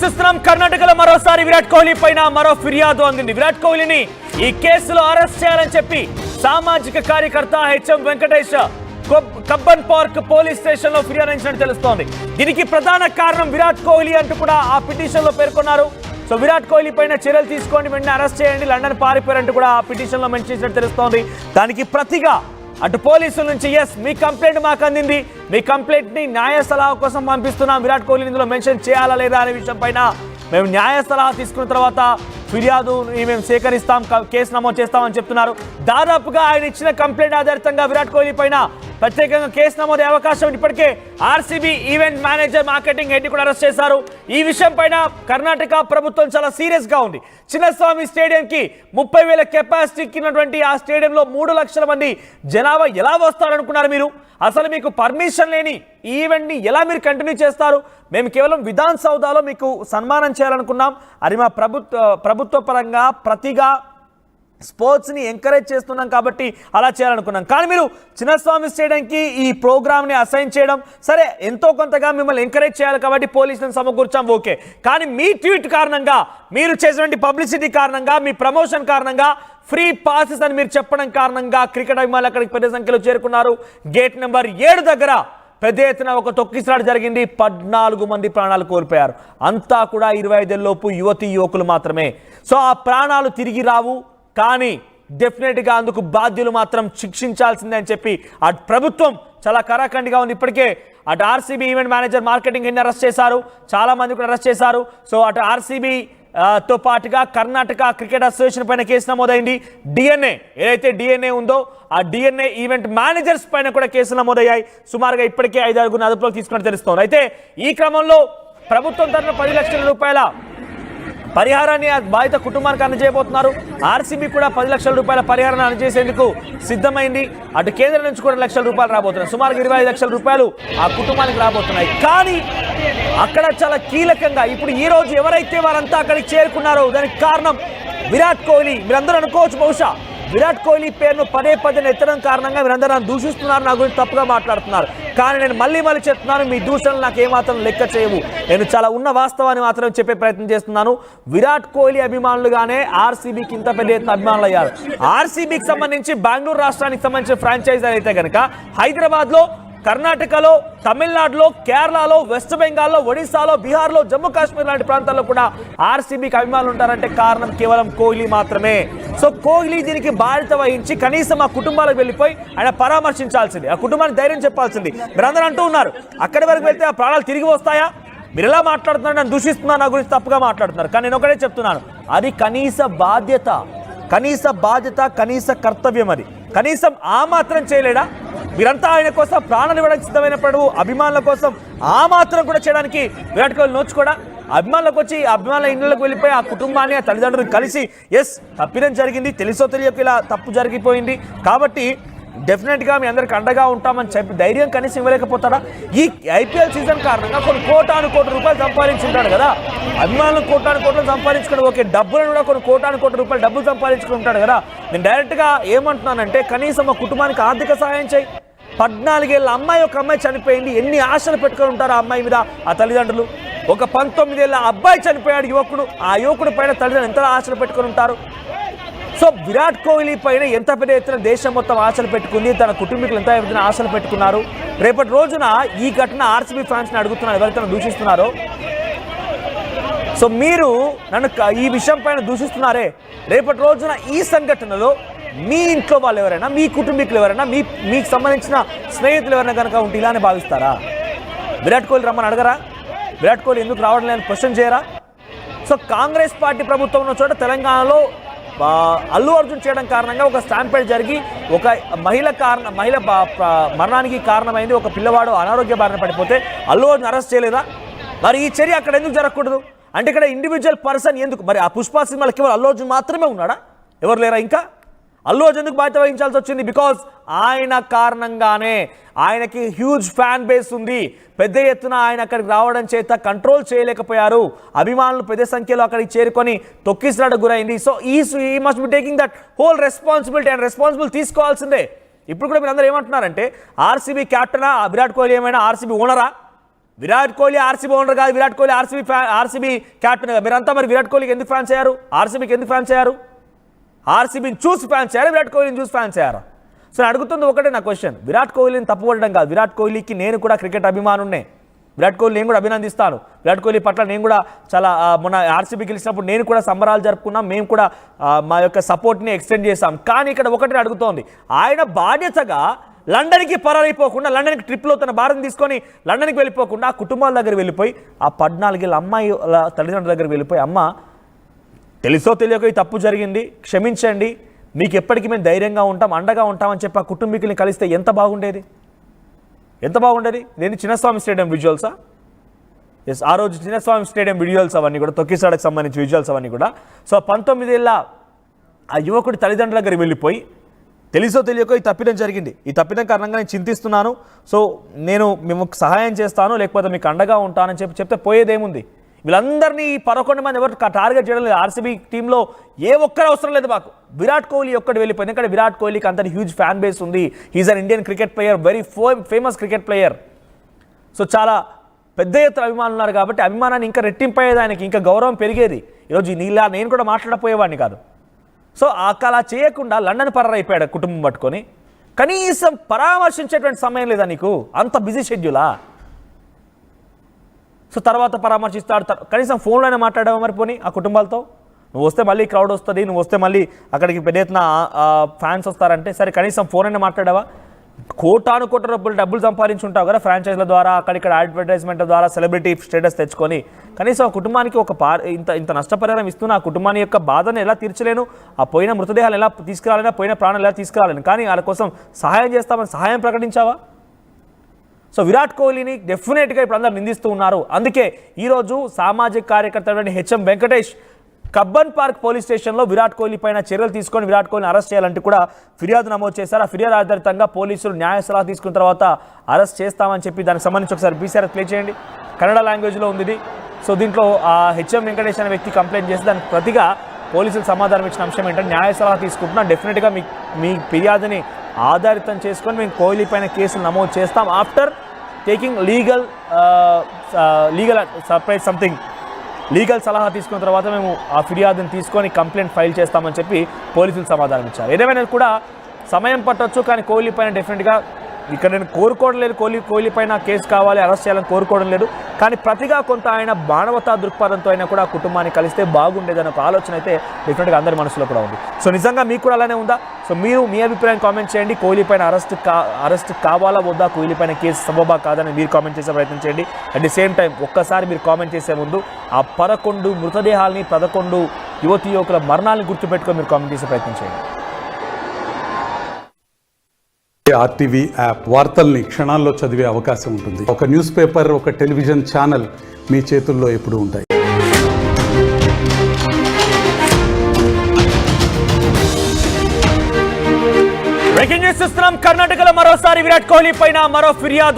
చూస్తున్నాం. కర్ణాటకలో మరోసారి విరాట్ కోహ్లీ పైన మరో ఫిర్యాదు అందింది. విరాట్ కోహ్లీని ఈ కేసులో అరెస్ట్ చేయాలని చెప్పి సామాజిక కార్యకర్త HM Venkatesh Cubbon park police station లో ఫిర్యాదు అందించినట్టు తెలుస్తోంది. దీనికి ప్రధాన కారణం విరాట్ కోహ్లీ అంటూ కూడా ఆ పిటిషన్ లో పేర్కొన్నారు. సో విరాట్ కోహ్లీ పైన చర్యలు తీసుకోండి, వెంటనే అరెస్ట్ చేయండి, లండన్ పారిపోయారంటూ కూడా ఆ పిటిషన్ లో మెన్షన్ చేసినట్టు తెలుస్తోంది. దానికి ప్రతిగా అటు పోలీసుల నుంచి మీ కంప్లైంట్ మాకు అందింది, మీ కంప్లైంట్ ని న్యాయ సలహా కోసం పంపిస్తున్నాం, విరాట్ కోహ్లీ ఇందులో మెన్షన్ చేయాలా లేదా అనే విషయం పైన మేము న్యాయ సలహా తీసుకున్న తర్వాత ఫిర్యాదు మేము సేకరిస్తాం, కేసు నమోదు చేస్తామని చెప్తున్నారు. దాదాపుగా ఆయన ఇచ్చిన కంప్లైంట్ ఆధారితంగా విరాట్ కోహ్లీ పైన ప్రత్యేకంగా కేసు నమోదు అవకాశం ఇప్పటికే RCB event manager marketing head కూడా అరెస్ట్ చేశారు. ఈ విషయం పైన కర్ణాటక ప్రభుత్వం చాలా సీరియస్ గా ఉంది. చిన్నస్వామి స్టేడియంకి 30,000 కెపాసిటీకి ఉన్నటువంటి ఆ స్టేడియంలో 3 లక్షల మంది జనాభా ఎలా వస్తారనుకున్నారు మీరు? అసలు మీకు పర్మిషన్ లేని ఈ ఈవెంట్ ని ఎలా మీరు కంటిన్యూ చేస్తారు? మేము కేవలం విధాన్ సౌదాలో మీకు సన్మానం చేయాలనుకున్నాం, అది మా ప్రభుత్వ పరంగా ప్రతిగా స్పోర్ట్స్ని ఎంకరేజ్ చేస్తున్నాం కాబట్టి అలా చేయాలనుకున్నాం. కానీ మీరు చిన్నస్వామి స్టేడియంకి ఈ ప్రోగ్రామ్ని అసైన్ చేయడం సరే, ఎంతో కొంతగా మిమ్మల్ని ఎంకరేజ్ చేయాలి కాబట్టి పోలీసులను సమకూర్చాం, ఓకే. కానీ మీ ట్వీట్ కారణంగా, మీరు చేసినటువంటి పబ్లిసిటీ కారణంగా, మీ ప్రమోషన్ కారణంగా, ఫ్రీ పాసెస్ అని మీరు చెప్పడం కారణంగా క్రికెట్ అభిమానులు అక్కడికి పెద్ద సంఖ్యలో చేరుకున్నారు. గేట్ నెంబర్ 7 దగ్గర పెద్ద ఎత్తున ఒక తొక్కిసలాట జరిగింది. 14 మంది ప్రాణాలు కోల్పోయారు. అంతా కూడా 25 ఏళ్లలోపు యువతీ యువకులు మాత్రమే. సో ఆ ప్రాణాలు తిరిగి రావు, కానీ డెఫినెట్గా అందుకు బాధ్యులు మాత్రం శిక్షించాల్సిందే అని చెప్పి అటు ప్రభుత్వం చాలా కరాఖండిగా ఉంది. ఇప్పటికే అటు ఆర్సీబీ ఈవెంట్ మేనేజర్ మార్కెటింగ్ హెడ్ని అరెస్ట్ చేశారు, చాలా మంది కూడా అరెస్ట్ చేశారు. సో అటు ఆర్సీబీ తో పాటుగా కర్ణాటక క్రికెట్ అసోసియేషన్ పైన కేసు నమోదైంది. డిఎన్ఏ ఏదైతే డిఎన్ఏ ఉందో ఆ డిఎన్ఏ ఈవెంట్ మేనేజర్స్ పైన కూడా కేసులు నమోదయ్యాయి. సుమారుగా ఇప్పటికే 5 అదుపులోకి తీసుకున్నట్టు తెలుస్తోంది. అయితే ఈ క్రమంలో ప్రభుత్వం తరఫున 10 లక్షల రూపాయల పరిహారాన్ని ఆ బాధిత కుటుంబానికి అందజేయబోతున్నారు. ఆర్సీబీ కూడా 10 లక్షల రూపాయల పరిహారాన్ని అందజేసేందుకు సిద్ధమైంది. అటు కేంద్రం నుంచి కూడా 2 లక్షల రూపాయలు రాబోతున్నాయి. సుమారు 25 లక్షల రూపాయలు ఆ కుటుంబానికి రాబోతున్నాయి. కానీ అక్కడ చాలా కీలకంగా ఇప్పుడు ఈ రోజు ఎవరైతే వారంతా అక్కడికి చేరుకున్నారో దానికి కారణం విరాట్ కోహ్లీ. మీరందరూ అనుకోవచ్చు, బహుశా విరాట్ కోహ్లీ పేరును పదే ఎత్తడం కారణంగా మీరందరూ నన్ను దూషిస్తున్నారు, నా గురించి తప్పుగా మాట్లాడుతున్నారు. కానీ నేను మళ్ళీ చెప్తున్నాను, మీ దూషణలు నాకు ఏమాత్రం లెక్క చేయవు. నేను చాలా ఉన్న వాస్తవాన్ని మాత్రం చెప్పే ప్రయత్నం చేస్తున్నాను. విరాట్ కోహ్లీ అభిమానులుగానే ఆర్సీబీకి ఇంత పెద్ద ఎత్తున అభిమానులు అయ్యారు. ఆర్సీబీకి సంబంధించి బెంగళూరు రాష్ట్రానికి సంబంధించిన ఫ్రాంచైజీ అయితే కనుక హైదరాబాద్లో, కర్ణాటకలో, తమిళనాడులో, కేరళలో, వెస్ట్ బెంగాల్లో, ఒడిశాలో, బీహార్లో, జమ్మూ కాశ్మీర్ లాంటి ప్రాంతాల్లో కూడా ఆర్సీబీకి అభిమానులు ఉంటారంటే కారణం కేవలం కోహ్లీ మాత్రమే. సో కోహ్లీ దీనికి బాధ్యత వహించి కనీసం ఆ కుటుంబాలకు వెళ్ళిపోయి ఆయన పరామర్శించాల్సింది, ఆ కుటుంబానికి ధైర్యం చెప్పాల్సింది. మీరందరూ అంటూ ఉన్నారు అక్కడి వరకు వెళ్తే ఆ ప్రాణాలు తిరిగి వస్తాయా? మీరు ఎలా మాట్లాడుతున్నారు, నన్ను దూషిస్తున్నారు, నా గురించి తప్పుగా మాట్లాడుతున్నారు. కానీ నేను ఒకటే చెప్తున్నాను, అది కనీస బాధ్యత, కనీస కర్తవ్యం. అది కనీసం ఆ మాత్రం చేయలేడా? మీరంతా ఆయన కోసం ప్రాణాలు ఇవ్వడానికి సిద్ధమైనప్పుడు అభిమానుల కోసం ఆ మాత్రం కూడా చేయడానికి విరాట్ కోహ్లీ నోచుకోడా? అభిమానులకు వచ్చి అభిమానుల ఇళ్లకు వెళ్ళిపోయి ఆ కుటుంబాన్ని, ఆ తల్లిదండ్రులు కలిసి తప్పిదం జరిగింది, తెలుసో తెలియక ఇలా తప్పు జరిగిపోయింది కాబట్టి డెఫినెట్గా మీ అందరికి అండగా ఉంటామని చెప్పి ధైర్యం కనీసం ఇవ్వలేకపోతాడా? ఈ ఐపీఎల్ సీజన్ కారణంగా కొన్ని కోటాను రూపాయలు సంపాదించుంటాడు కదా, అభిమానులు కోట్లు సంపాదించుకుని, ఓకే, డబ్బులను కూడా కొన్ని కోటాను రూపాయలు డబ్బులు సంపాదించుకుని ఉంటాడు కదా. నేను డైరెక్ట్గా ఏమంటున్నానంటే కనీసం ఆ కుటుంబానికి ఆర్థిక సహాయం చేయి. 14 ఏళ్ళ అమ్మాయి, ఒక అమ్మాయి చనిపోయింది, ఎన్ని ఆశలు పెట్టుకొని ఉంటారు ఆ అమ్మాయి మీద ఆ తల్లిదండ్రులు. ఒక 19 ఏళ్ళ అబ్బాయి చనిపోయాడు, యువకుడు, ఆ యువకుడి పైన తల్లిదండ్రులు ఎంత ఆశలు పెట్టుకొని ఉంటారు. సో విరాట్ కోహ్లీ పైన ఎంత పెద్ద ఎత్తున దేశం మొత్తం ఆశలు పెట్టుకుంది, తన కుటుంబీకులు ఎంత ఎత్తున ఆశలు పెట్టుకున్నారు. రేపటి రోజున ఈ ఘటన ఆర్సీబీ ఫ్యాన్స్ని అడుగుతున్నారు, ఎవరైతే దూషిస్తున్నారో. సో మీరు నన్ను ఈ విషయం పైన దూషిస్తున్నారే, రేపటి రోజున ఈ సంఘటనలో మీ ఇంట్లో వాళ్ళు ఎవరైనా, మీ కుటుంబీకులు ఎవరైనా, మీకు సంబంధించిన స్నేహితులు ఎవరైనా కనుక ఉంటే ఇలానే భావిస్తారా? విరాట్ కోహ్లీ రమ్మని అడగరా? విరాట్ కోహ్లీ ఎందుకు రావడం లేదని క్వశ్చన్ చేయరా? సో కాంగ్రెస్ పార్టీ ప్రభుత్వం ఉన్న చోట తెలంగాణలో అల్లు అర్జున్ చేయడం కారణంగా ఒక స్టాంపేడ్ జరిగి ఒక మహిళ మరణానికి కారణమైంది. ఒక పిల్లవాడు అనారోగ్య బారిన పడిపోతే అల్లు అర్జున్ అరెస్ట్ చేయలేదా? మరి ఈ చర్య అక్కడ ఎందుకు జరగకూడదు? అంటే ఇక్కడ ఇండివిజువల్ పర్సన్ ఎందుకు? మరి ఆ పుష్ప సినిమాలో కేవలం అల్లు అర్జున్ మాత్రమే ఉన్నాడా? ఎవరు లేరా? ఇంకా అల్లు అర్జున్ ఎందుకు బాధ్యత వహించాల్సి వచ్చింది? బికాజ్ ఆయన కారణంగానే, ఆయనకి హ్యూజ్ ఫ్యాన్ బేస్ ఉంది, పెద్ద ఎత్తున ఆయన అక్కడికి రావడం చేత కంట్రోల్ చేయలేకపోయారు, అభిమానులు పెద్ద సంఖ్యలో అక్కడికి చేరుకొని తొక్కిసలాటకు గురైంది. సో ఈ must be taking that whole responsibility and responsibility తీసుకోవాల్సిందే. ఇప్పుడు కూడా మీరు అందరూ ఏమంటున్నారంటే ఆర్సీబీ క్యాప్టెనా విరాట్ కోహ్లీ, ఏమైనా ఆర్సీబీ ఓనరా? విరాట్ కోహ్లీ ఆర్సీబీ ఓనర్ కాదు, విరాట్ కోహ్లీ ఆర్సీబీ క్యాప్టెన్ కాదు. మీరంతా మరి విరాట్ కోహ్లీకి ఎందుకు ఫ్యాన్స్ అయ్యారు? ఆర్సీబీకి ఎందుకు ఫ్యాన్స్ అయ్యారు? ఆర్సీబీని చూసి ఫ్యాన్స్ అయ్యారు, విరాట్ కోహ్లీని చూసి ఫ్యాన్స్ అయ్యారా? సో నేను అడుగుతుంది ఒకటే నా క్వశ్చన్, విరాట్ కోహ్లీని తప్పుపడడం కాదు. విరాట్ కోహ్లీకి నేను కూడా క్రికెట్ అభిమానున్నే, విరాట్ కోహ్లీ నేను కూడా అభినందిస్తాను. విరాట్ కోహ్లీ పట్ల నేను కూడా చాలా మొన్న ఆర్సీబీ గెలిచినప్పుడు నేను కూడా సంబరాలు జరుపుకున్నాం, మేము కూడా మా యొక్క సపోర్ట్ని ఎక్స్టెండ్ చేస్తాం. కానీ ఇక్కడ ఒకటి అడుగుతోంది, ఆయన బాధ్యతగా లండన్కి పరారైపోకుండా, లండన్కి ట్రిప్లో తన భార్యను తీసుకొని లండన్కి వెళ్ళిపోకుండా ఆ కుటుంబాల దగ్గర వెళ్ళిపోయి, ఆ 14 ఏళ్ళ అమ్మాయి తల్లిదండ్రుల దగ్గర వెళ్ళిపోయి, అమ్మ తెలుసో తెలియక ఈ తప్పు జరిగింది, క్షమించండి, మీకు ఎప్పటికీ మేము ధైర్యంగా ఉంటాం, అండగా ఉంటామని చెప్పి ఆ కుటుంబీకుల్ని కలిస్తే ఎంత బాగుండేది, ఎంత బాగుండేది. నేను చిన్నస్వామి స్టేడియం విజువల్సా? ఎస్, ఆ రోజు చిన్నస్వామి స్టేడియం విజువల్స్ అవన్నీ కూడా, తొక్కిసాడకు సంబంధించి విజువల్స్ అవన్నీ కూడా. సో 19 ఏళ్ళ ఆ యువకుడి తల్లిదండ్రుల దగ్గరికి వెళ్ళిపోయి తెలుసో తెలియకో ఈ తప్పిదం జరిగింది, ఈ తప్పిదం కారణంగా నేను చింతిస్తున్నాను, సో నేను మేము సహాయం చేస్తాను, లేకపోతే మీకు అండగా ఉంటానని చెప్తే పోయేదేముంది? వీళ్ళందరినీ 11 మంది ఎవరు టార్గెట్ చేయడం లేదు. ఆర్సీబీ టీంలో ఏ ఒక్కరు అవసరం లేదు మాకు, విరాట్ కోహ్లీ ఒక్కటి వెళ్ళిపోయింది. ఎందుకంటే విరాట్ కోహ్లీకి అంత హ్యూజ్ ఫ్యాన్ బేస్ ఉంది. He is an Indian cricket player, very famous cricket player. So చాలా పెద్ద ఎత్తున అభిమానులు ఉన్నారు కాబట్టి అభిమానాన్ని ఇంకా రెట్టింపయ్యేది, ఆయనకి ఇంకా గౌరవం పెరిగేది. ఈరోజు నీలా నేను కూడా మాట్లాడపోయేవాడిని కాదు. సో అలా చేయకుండా లండన్ పరారైపోయాడు కుటుంబం పట్టుకొని. కనీసం పరామర్శించేటువంటి సమయం లేదా నీకు? అంత బిజీ షెడ్యూలా? సో తర్వాత పరామర్శిస్తాడు, కనీసం ఫోన్లోనే మాట్లాడావా మరి పోనీ ఆ కుటుంబాలతో? నువ్వు వస్తే మళ్ళీ క్రౌడ్ వస్తుంది, నువ్వు వస్తే మళ్ళీ అక్కడికి పెద్ద ఎత్తున ఫ్యాన్స్ వస్తారంటే సరే కనీసం ఫోన్ అయినా మాట్లాడావా? కోటాను కోట్ల డబ్బులు సంపాదించుంటావు కదా ఫ్రాంచైజ్ల ద్వారా, అక్కడిక్కడ అడ్వర్టైజ్మెంట్ ద్వారా సెలబ్రిటీ స్టేటస్ తెచ్చుకొని. కనీసం ఆ కుటుంబానికి ఒక ఇంత నష్టపరిహారం ఇస్తున్న ఆ కుటుంబాన్ని యొక్క బాధను ఎలా తీర్చలేను, ఆ పోయిన మృతదేహాలు ఎలా తీసుకురాలేనా, పోయిన ప్రాణాలు ఎలా తీసుకురాలేను, కానీ వాళ్ళ కోసం సహాయం చేస్తామని సహాయం ప్రకటించావా? సో విరాట్ కోహ్లీని డెఫినెట్గా ఇప్పుడు అందరూ నిందిస్తూ ఉన్నారు. అందుకే ఈరోజు సామాజిక కార్యకర్త HM Venkatesh Cubbon park police స్టేషన్లో విరాట్ కోహ్లీ పైన చర్యలు తీసుకొని విరాట్ కోహ్లీని అరెస్ట్ చేయాలంటూ కూడా ఫిర్యాదు నమోదు చేశారు. ఆ ఫిర్యాదు ఆధారితంగా పోలీసులు న్యాయ సలహా తీసుకున్న తర్వాత అరెస్ట్ చేస్తామని చెప్పి దానికి సంబంధించి ఒకసారి బీసీఆర్ ప్లే చేయండి. కన్నడ లాంగ్వేజ్లో ఉంది ఇది. సో దీంట్లో హెచ్ఎం వెంకటేష్ అనే వ్యక్తి కంప్లైంట్ చేసి దానికి ప్రతిగా పోలీసులు సమాధానం ఇచ్చిన అంశం ఏంటంటే, న్యాయ సలహా తీసుకుంటున్నా, డెఫినెట్గా మీ ఫిర్యాదుని ఆధారితం చేసుకొని మేము కోహ్లీ పైన కేసులు నమోదు చేస్తాం after taking legal surprise something legal సలహా తీసుకున్న తర్వాత మేము ఆ ఫిర్యాదుని తీసుకొని కంప్లైంట్ ఫైల్ చేస్తామని చెప్పి పోలీసులు సమాధానం ఇచ్చారు. ఏదేమైనా కూడా సమయం పట్టొచ్చు, కానీ కోహ్లీ పైన డెఫినెట్గా ఇక్కడ నేను కోరుకోవడం లేదు, కోహ్లీ పైన కేసు కావాలి, అరెస్ట్ చేయాలని కోరుకోవడం లేదు, కానీ ప్రతిగా కొంత ఆయన మానవతా దృక్పథంతో అయినా కూడా కుటుంబాన్ని కలిస్తే బాగుండేదన్న ఒక ఆలోచన అయితే డెఫినెట్గా అందరి మనసులో కూడా ఉంది. సో నిజంగా మీకు కూడా అలానే ఉందా? సో మీరు మీ అభిప్రాయం కామెంట్ చేయండి. కోహ్లీ పైన అరెస్ట్ కావాలా వద్దా, కోహ్లీ పైన కేసు సబబా కాదని మీరు కామెంట్ చేసే ప్రయత్నం చేయండి. అట్ ది సేమ్ టైం ఒక్కసారి మీరు కామెంట్ చేసే ముందు ఆ 11 మృతదేహాలని, 11 యువతీ యువకుల మరణాలను గుర్తుపెట్టుకొని మీరు కామెంట్ చేసే ప్రయత్నం చేయండి. ఆర్టీవీ యాప్ వార్తల్ని క్షణాల్లో చదివే అవకాశం ఉంటుంది. ఒక న్యూస్ పేపర్, ఒక టెలివిజన్ ఛానల్ మీ చేతుల్లో ఎప్పుడూ ఉంటాయి. బ్రేకింగ్ న్యూస్ చూస్తున్నాం. కర్ణాటకలో మరోసారి విరాట్ కోహ్లీ పైన మరో ఫిర్యాదు.